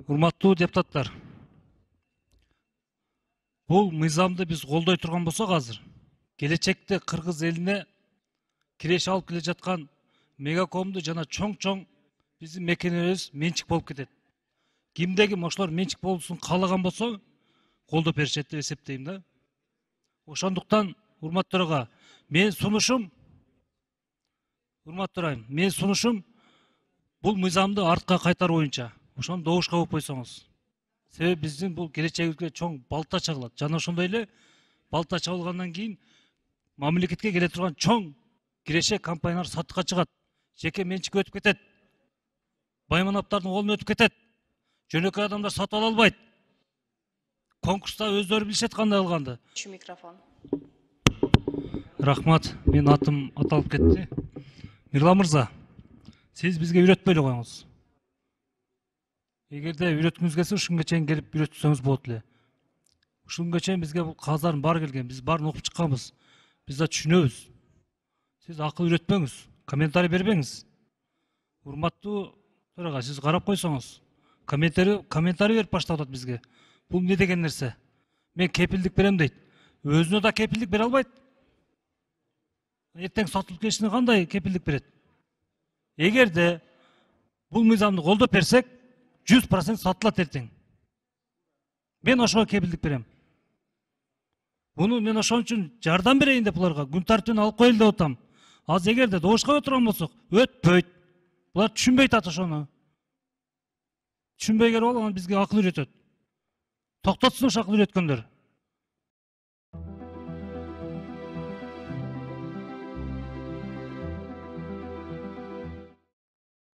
Урматтуу депутаттар, бул мыйзамды биз колдой турган болсок азыр, келечекте кыргыз элине киреше алып келе жаткан мегакомду жана чоң биздин мекемебиз менчик болуп кетет. Кимде ким ошолор менчик болуусун каалаган болсо, колдоп беришет деп эсептейм да. Ошондуктан урматтуу төрага, менин сунушум бул мыйзамды артка кайтаруу боюнча. Ошону добушка коюп койсоңуз. Себеби биздин бул келечегибизге чоң балта чагылат. Жана ошондой эле балта чабылгандан кийин мамлекетке келе турган чоң киреше компаниялар сатыкка чыгат. Жеке менчикке өтүп кетет. Байманаптардын колуна өтүп кетет. Жөнөкөй адамдар сатып ала албайт. Конкурста өздөрү билишет кандай кылганды. Микрофон. Рахмат, менин атым аталып кетти. Мирлан мырза, сиз бизге үйрөтпөй эле коюңуз. Эгерде үйрөткүңүз келсе, ушунга чейин келип үйрөтсөңүз болот эле. Ушунга чейин бизге бул кагыздардын баары келген, биз баарын окуп чыкканбыз. Биз да түшүнөбүз. Сиз акыл үйрөтпөңүз, комментарий бербеңиз. Урматтуу төрага, сиз карап койсоңуз, комментарий берип баштап атат бизге. Бул эмне деген нерсе? Мен кепилдик берем дейт. Өзүнө да кепилдик бере албайт. Эртең сатылып кетишине кандай кепилдик берет? Эгерде бул мыйзамды колдоп берсек, 100% сатылат эртең. Мен ошого кепилдик берем. Буну мен ошон үчүн жардам берейин деп буларга күн тартибине алып коелу деп атам. Аз эгерде добушка отурган болсок, өтпөйт. Булар түшүнбөйт ат ошону. Түшүнбөй келип алып, бизге акыл үйрөтөт. Токтотсун ошо акыл үйрөткөндөр.